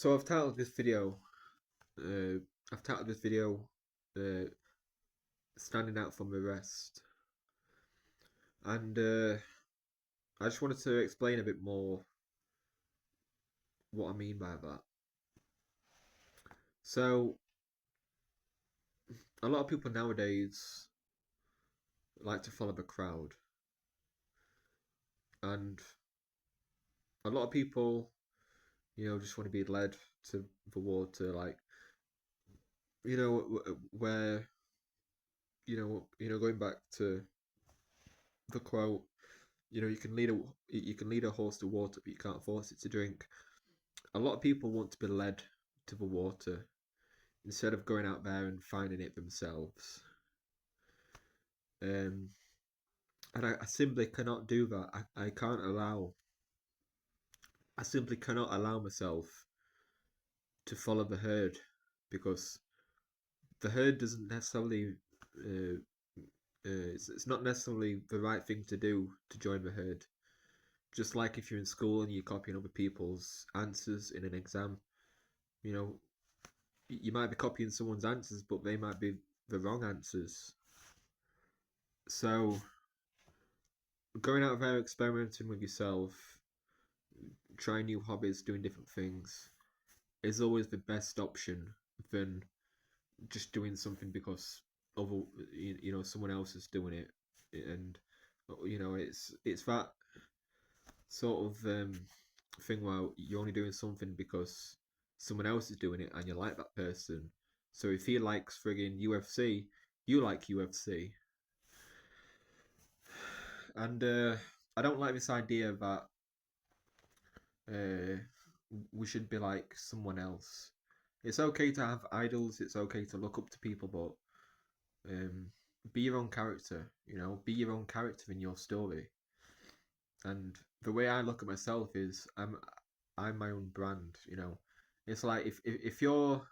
So I've titled this video. Uh, I've titled this video, uh, "Standing Out from the Rest," and I just wanted to explain a bit more what I mean by that. So a lot of people nowadays like to follow the crowd, and a lot of people, just want to be led to the water, like where going back to the quote, you can lead a horse to water, but you can't force it to drink. A lot of people want to be led to the water instead of going out there and finding it themselves. Um, and I simply cannot do that. I can't allow. I simply cannot allow myself to follow the herd because the herd doesn't necessarily. Uh, it's not necessarily the right thing to do to join the herd. Just like if you're in school and you're copying other people's answers in an exam, you know, you might be copying someone's answers, but they might be the wrong answers. So going out there, experimenting with yourself, trying new hobbies, doing different things is always the best option than just doing something because other someone else is doing it, and it's that sort of thing where you're only doing something because someone else is doing it and you like that person. So if he likes friggin' UFC, you like UFC. And I don't like this idea that uh, we should be like someone else. It's okay to have idols. It's okay to look up to people, but be your own character. Be your own character in your story. And the way I look at myself is I'm my own brand. It's like if you're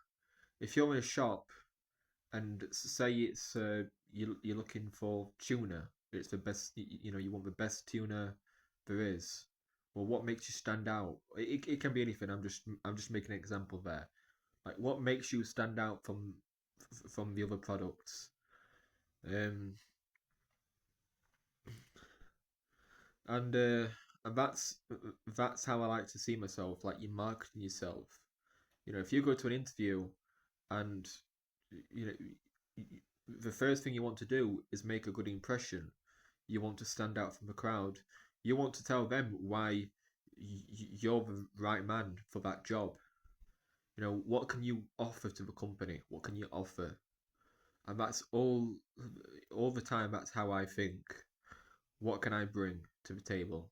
in a shop and say it's you're looking for tuna. It's the best. You want the best tuna there is. Well, what makes you stand out? It can be anything. I'm just making an example there. Like what makes you stand out from the other products. Um, and uh, and that's how I like to see myself. Like you marketing yourself. If you go to an interview and you know the first thing you want to do is make a good impression. You want to stand out from the crowd. You want to tell them why you're the right man for that job. What can you offer to the company? What can you offer? And that's all the time. That's how I think. What can I bring to the table?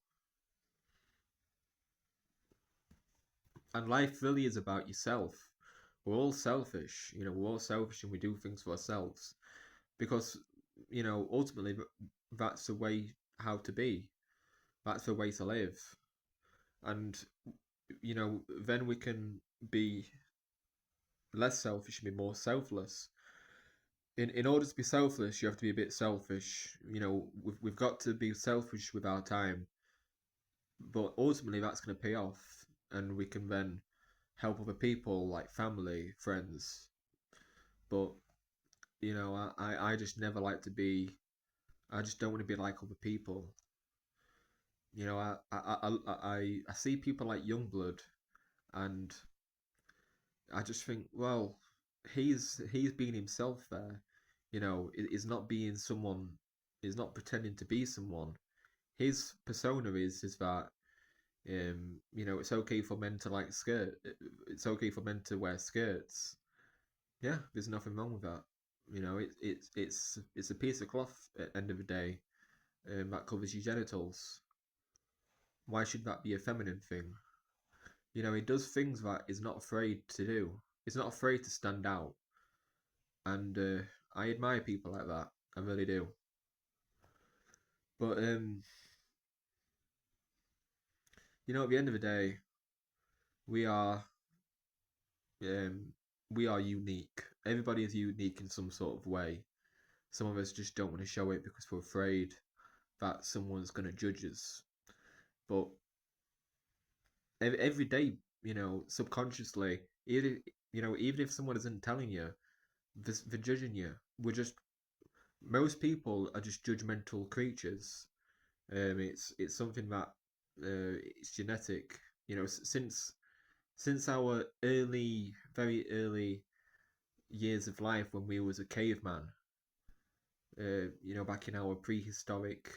And life really is about yourself. We're all selfish. We're all selfish and we do things for ourselves because ultimately that's the way how to be. That's the way to live. And then we can be less selfish and be more selfless. In order to be selfless, you have to be a bit selfish. We've got to be selfish with our time, but ultimately that's going to pay off, and we can then help other people like family, friends. But I just never like to be. I just don't want to be like other people. I see people like Youngblood, and I just think, well, he's being himself there. He's not being someone. He's not pretending to be someone. His persona is that it's okay for men to like skirt. It's okay for men to wear skirts. Yeah, there's nothing wrong with that. It's a piece of cloth at the end of the day that covers your genitals. Why should that be a feminine thing? He does things that he's not afraid to do. He's not afraid to stand out. And I admire people like that. I really do. But at the end of the day, we are um, we are unique. Everybody is unique in some sort of way. Some of us just don't want to show it because we're afraid that someone's going to judge us. But every day subconsciously, even if someone isn't telling you, they're judging you. Most people are just judgmental creatures. It's something that it's genetic. Since our very early years of life when we was a caveman, back in our prehistoric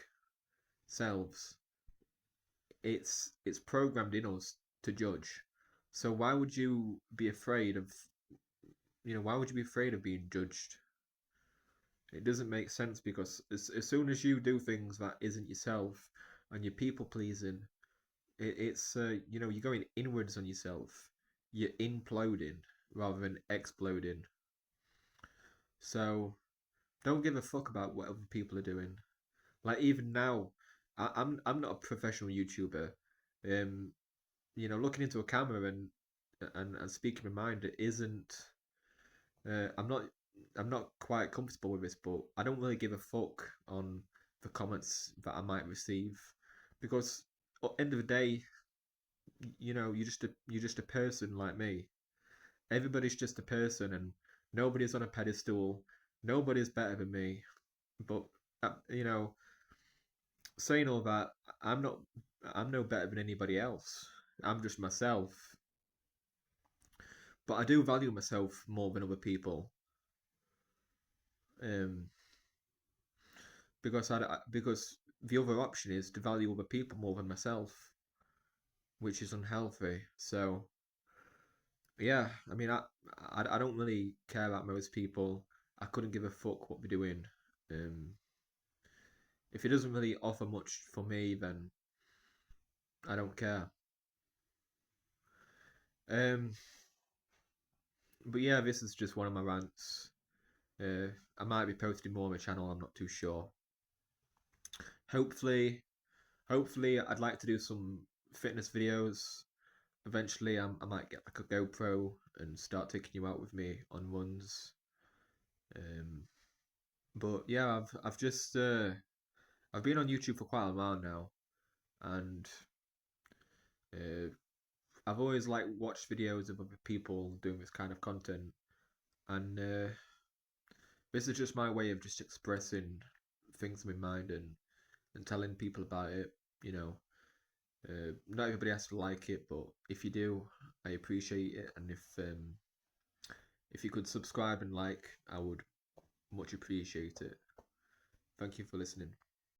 selves, it's programmed in us to judge. So why would you be afraid of being judged? It doesn't make sense because as soon as you do things that isn't yourself and you're people pleasing, you're going inwards on yourself. You're imploding rather than exploding. So don't give a fuck about what other people are doing. Like even now, I'm not a professional YouTuber. Um, looking into a camera and speaking my mind, it isn't. Uh, I'm not I'm not quite comfortable with this, but I don't really give a fuck on the comments that I might receive because at the end of the day, you're just a person like me. Everybody's just a person, and nobody's on a pedestal. Nobody's better than me. But uh, you know, saying all that, I'm not. I'm no better than anybody else. I'm just myself. But I do value myself more than other people. Um, because the other option is to value other people more than myself, which is unhealthy. So yeah, I mean, I don't really care about most people. I couldn't give a fuck what they're doing. Um, if it doesn't really offer much for me, then I don't care. Um, but yeah, this is just one of my rants. Uh, I might be posting more on my channel. I'm not too sure. Hopefully, hopefully, I'd like to do some fitness videos. Eventually, I might get like a GoPro and start taking you out with me on runs. Um, but yeah, I've been on YouTube for quite a while now, and uh, I've always like watched videos of other people doing this kind of content, and this is just my way of just expressing things in my mind and telling people about it. You know, not everybody has to like it, but if you do, I appreciate it, and if you could subscribe and like, I would much appreciate it. Thank you for listening.